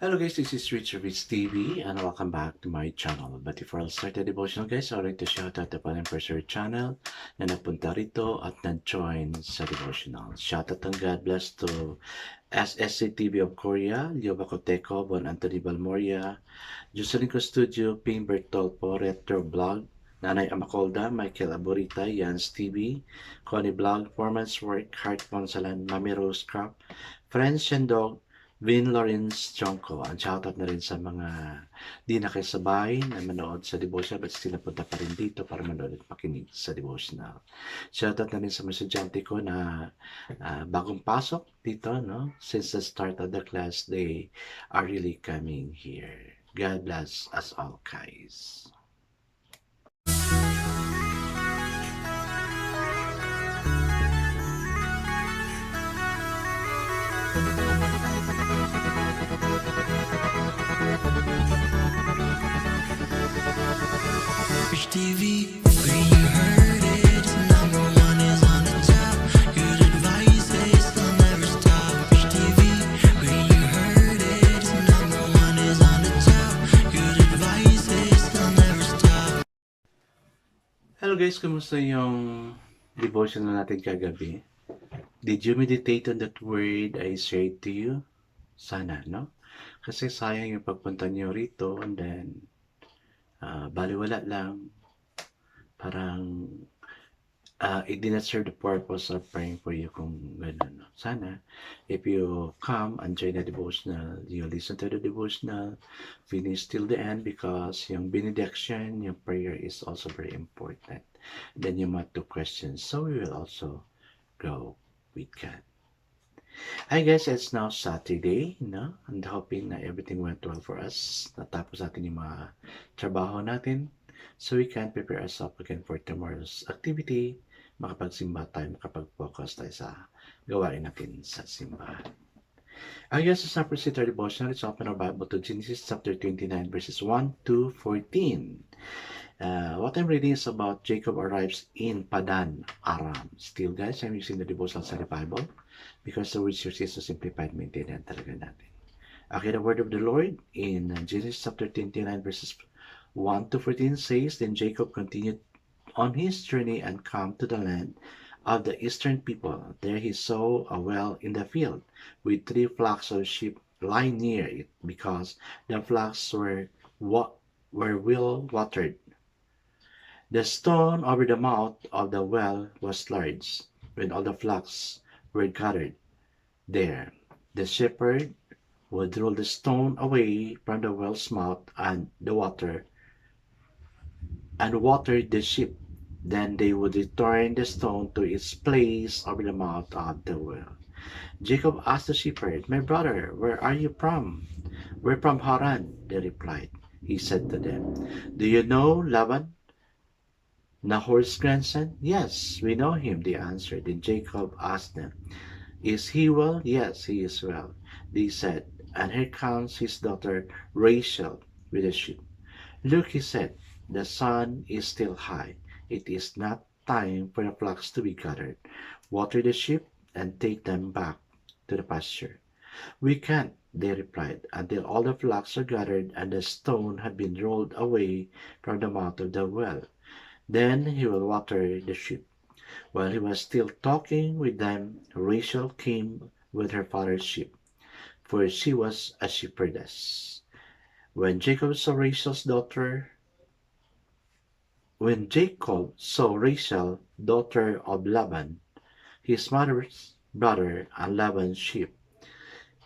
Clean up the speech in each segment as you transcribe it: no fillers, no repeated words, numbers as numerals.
Hello guys, this is Richard Rich TV and welcome back to my channel. But before I start the devotional guys, I'd like to shout out the Palang Pursuer channel na napunta rito at nag-join sa devotional. Shout out and God bless to SSC TV of Korea, Leo Bacoteko, Bon Anthony Balmoria, Jocelyn Studio, Ping Bertolpo, Retro Vlog, Nanay Amacolda, Michael Aburita, Yans TV, Connie Vlog, Foreman's Work, Heart Ponsalan, Mami Rose Crop, Friends Shendog, Vin Lawrence Jonko. Ang shoutout na rin sa mga di nakisabay na manood sa devotional but still napunta pa rin dito para manood at makinig sa devotional. Shoutout na rin sa mga estudyante ko na bagong pasok dito, no? Since the start of the class, they are really coming here. God bless us all, guys. Rich TV, where you heard it, number one is on the top. Good advice, they'll never stop. Rich TV, where you heard it, number one is on the top. Good advice, they'll never stop. Hello guys, kumusta yung devotional natin kagabi? Did you meditate on that word I shared to you? Sana, no? Kasi sayang yung pagpunta niyo rito and then baliwala lang. Parang it did not serve the purpose of praying for you kung gano'n. No? Sana, if you come and join the devotional, you listen to the devotional, finish till the end because yung benediction, yung prayer is also very important. Then you might two questions. So we will also go with God. Hi guys, it's now Saturday, no? And hoping na everything went well for us. Natapos natin yung mga trabaho natin so we can prepare ourselves again for tomorrow's activity. Makapagsimba tayo, makapag-focus tayo sa gawain natin sa simbahan. I guess it's not proceed our devotional. Let's open our Bible to Genesis chapter 29 verses 1 to 14. What I'm reading is about Jacob arrives in Padan Aram. Still guys, I'm using the devotional study Bible because the words here is so simplified, maintained talaga natin. Okay, the word of the Lord in Genesis chapter 29 verses 1 to 14 says, Then Jacob continued on his journey and come to the land of the eastern people. There he saw a well in the field with 3 flocks of sheep lying near it because the flocks were well watered. The stone over the mouth of the well was large. When all the flocks were gathered there, the shepherd would roll the stone away from the well's mouth and water the sheep. Then they would return the stone to its place over the mouth of the well. Jacob asked the shepherd, My brother, where are you from? We're from Haran, they replied. He said to them, Do you know Laban, Nahor's grandson? Yes, we know him, they answered. Then Jacob asked them, Is he well? Yes, he is well, they said. And here comes his daughter Rachel with the sheep. Look, he said, the sun is still high. It is not time for the flocks to be gathered. Water the sheep and take them back to the pasture. We can't, they replied, until all the flocks are gathered and the stone had been rolled away from the mouth of the well. Then he will water the sheep. While he was still talking with them, Rachel came with her father's sheep, for she was a shepherdess. When Jacob saw Rachel, daughter of Laban, his mother's brother, and Laban's sheep,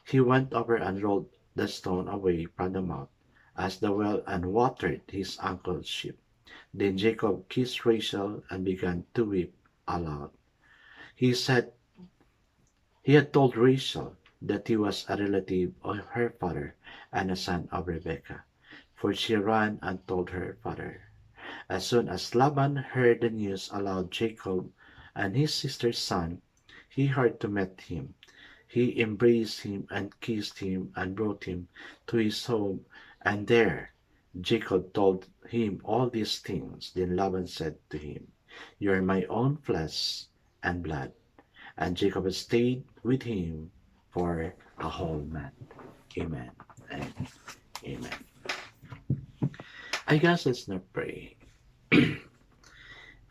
he went over and rolled the stone away from the mouth as the well and watered his uncle's sheep. Then Jacob kissed Rachel and began to weep aloud. He had told Rachel that he was a relative of her father and a son of Rebekah, for she ran and told her father. As soon as Laban heard the news aloud, Jacob and his sister's son, he hurried to meet him. He embraced him and kissed him and brought him to his home, and there Jacob told him all these things. Then Laban said to him, You are my own flesh and blood. And Jacob stayed with him for a whole month. Amen. and amen. I guess let's not pray.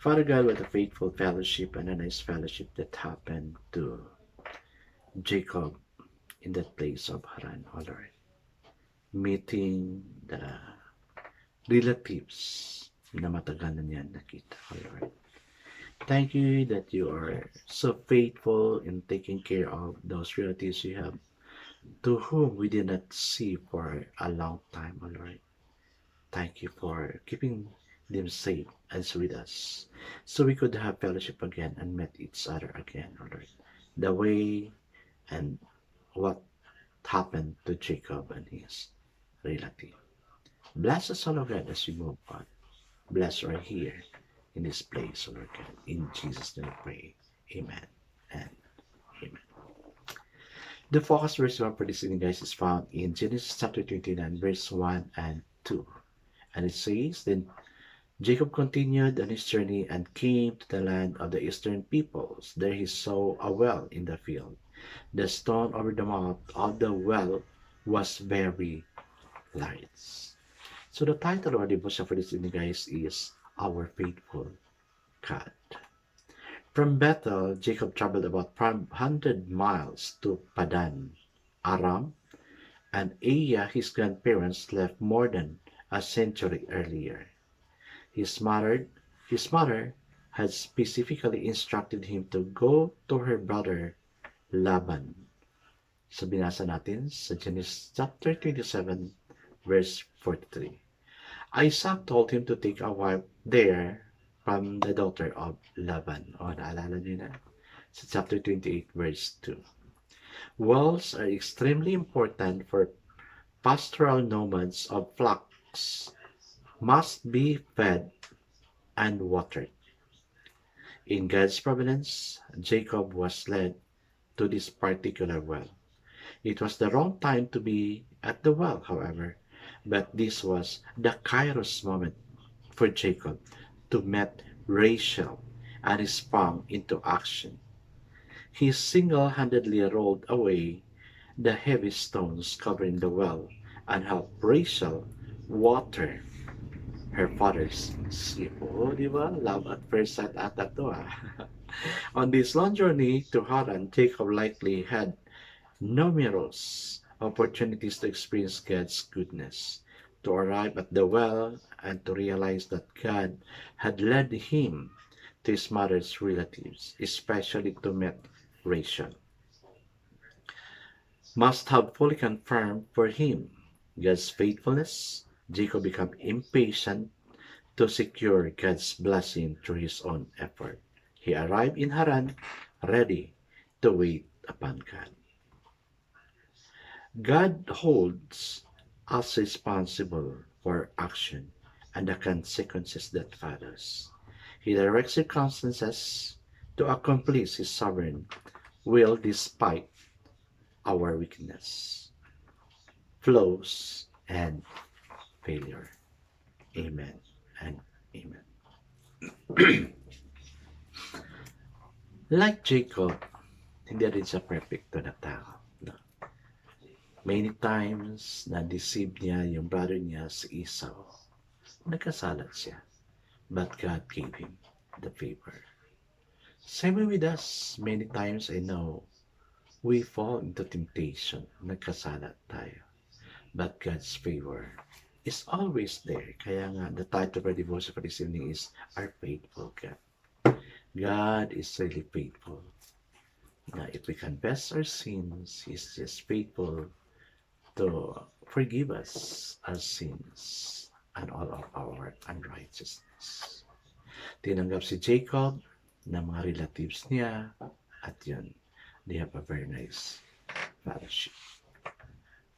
Father God, what a faithful fellowship and a nice fellowship that happened to Jacob in that place of Haran, O Lord. Meeting the relatives na matagal na niyan nakita, O Lord. Thank you that you are so faithful in taking care of those relatives you have to whom we did not see for a long time, O Lord. Thank you for keeping them safe and with us so we could have fellowship again and met each other again, O Lord. The way and what happened to Jacob and his relative. Bless us, O Lord God, as we move on. Bless right here in this place, O Lord God. In Jesus' name we pray. Amen and amen. The focus verse for this evening, guys, is found in Genesis chapter 29, verse 1 and 2. And it says, Then Jacob continued on his journey and came to the land of the eastern peoples. There he saw a well in the field. The stone over the mouth of the well was very large. So the title of our devotion for this evening, guys, is Our Faithful God. From Bethel, Jacob traveled about 500 miles to Padan Aram, an area his grandparents left more than a century earlier. His mother had specifically instructed him to go to her brother Laban. So binasa natin sa Genesis chapter 27, verse 43. Isaac told him to take a wife there from the daughter of Laban. O, naalala niyo na? Sa chapter 28, verse 2. Wells are extremely important for pastoral nomads of flocks must be fed and watered. In God's providence, Jacob was led to this particular well. It was the wrong time to be at the well, however, but this was the kairos moment for Jacob to meet Rachel and he sprung into action. He single-handedly rolled away the heavy stones covering the well and helped Rachel water her father's sheep. Oh, di ba? Love at first sight ata to, ah. On this long journey to Haran, Jacob likely had numerous opportunities to experience God's goodness, to arrive at the well and to realize that God had led him to his mother's relatives, especially to meet Rachel, must have fully confirmed for him God's faithfulness. Jacob became impatient to secure God's blessing through his own effort. He arrived in Haran ready to wait upon God. God holds us responsible for action and the consequences that follows. He directs circumstances to accomplish his sovereign will despite our weakness, flaws, and failure. Amen and amen. Like Jacob, hindi rin siya perfecto na tao. No? Many times, na-deceive niya yung brother niya si Esau. Nagkasalat siya. But God gave him the favor. Same way with us. Many times I know we fall into temptation. Nagkasalat tayo. But God's favor is always there. Kaya nga, the title of our devotion for this evening is Our Faithful God. God is really faithful. Now, if we confess our sins, He's just faithful to forgive us our sins and all of our unrighteousness. Tinanggap si Jacob ng mga relatives niya at yun, they have a very nice fellowship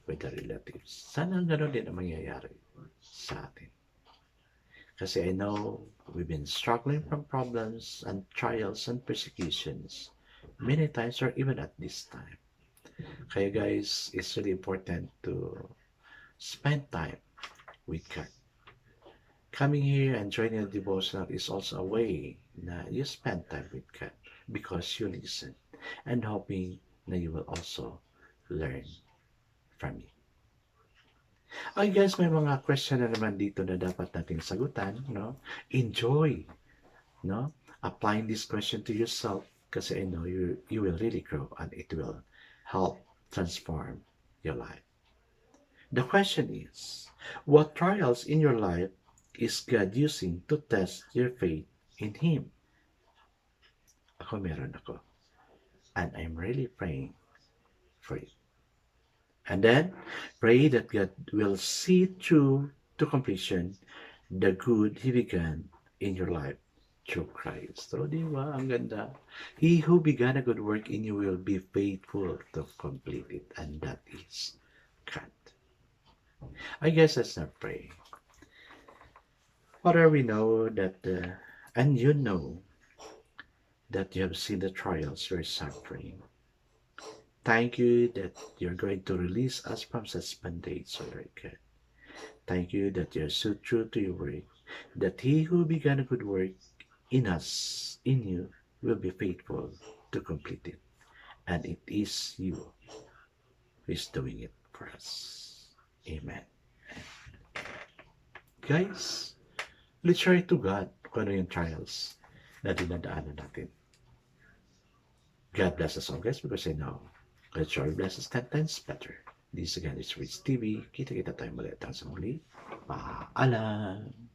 with the relatives. Sana gano'n din ang mangyayari sa atin. Kasi I know we've been struggling from problems and trials and persecutions many times or even at this time. Kaya guys, it's really important to spend time with God. Coming here and joining a devotional is also a way na you spend time with God because you listen and hoping na you will also learn from me. Ay guys, may mga question na naman dito na dapat nating sagutan, no? Enjoy, no? Applying this question to yourself kasi I know you will really grow and it will help transform your life. The question is, what trials in your life is God using to test your faith in Him? Ako meron ako. And I'm really praying for it. And then, pray that God will see through to completion the good He began in your life through Christ. So, di ba? Ang ganda. He who began a good work in you will be faithful to complete it. And that is God. I guess let's not pray. Father, we know that, and you know that you have seen the trials we're suffering. Thank you that you're going to release us from such bondage, O Lord God. Thank you that you're so true to your word, that he who began a good work in us, in you, will be faithful to complete it. And it is you who is doing it for us. Amen. Guys, let's share it to God kung ano yung trials na dinadaanan natin. God bless us all, guys, because I know God's joy blesses 10 times better. This again is Rich TV. Kita-kita tayo muli. Hanggang sa muli. Paalam.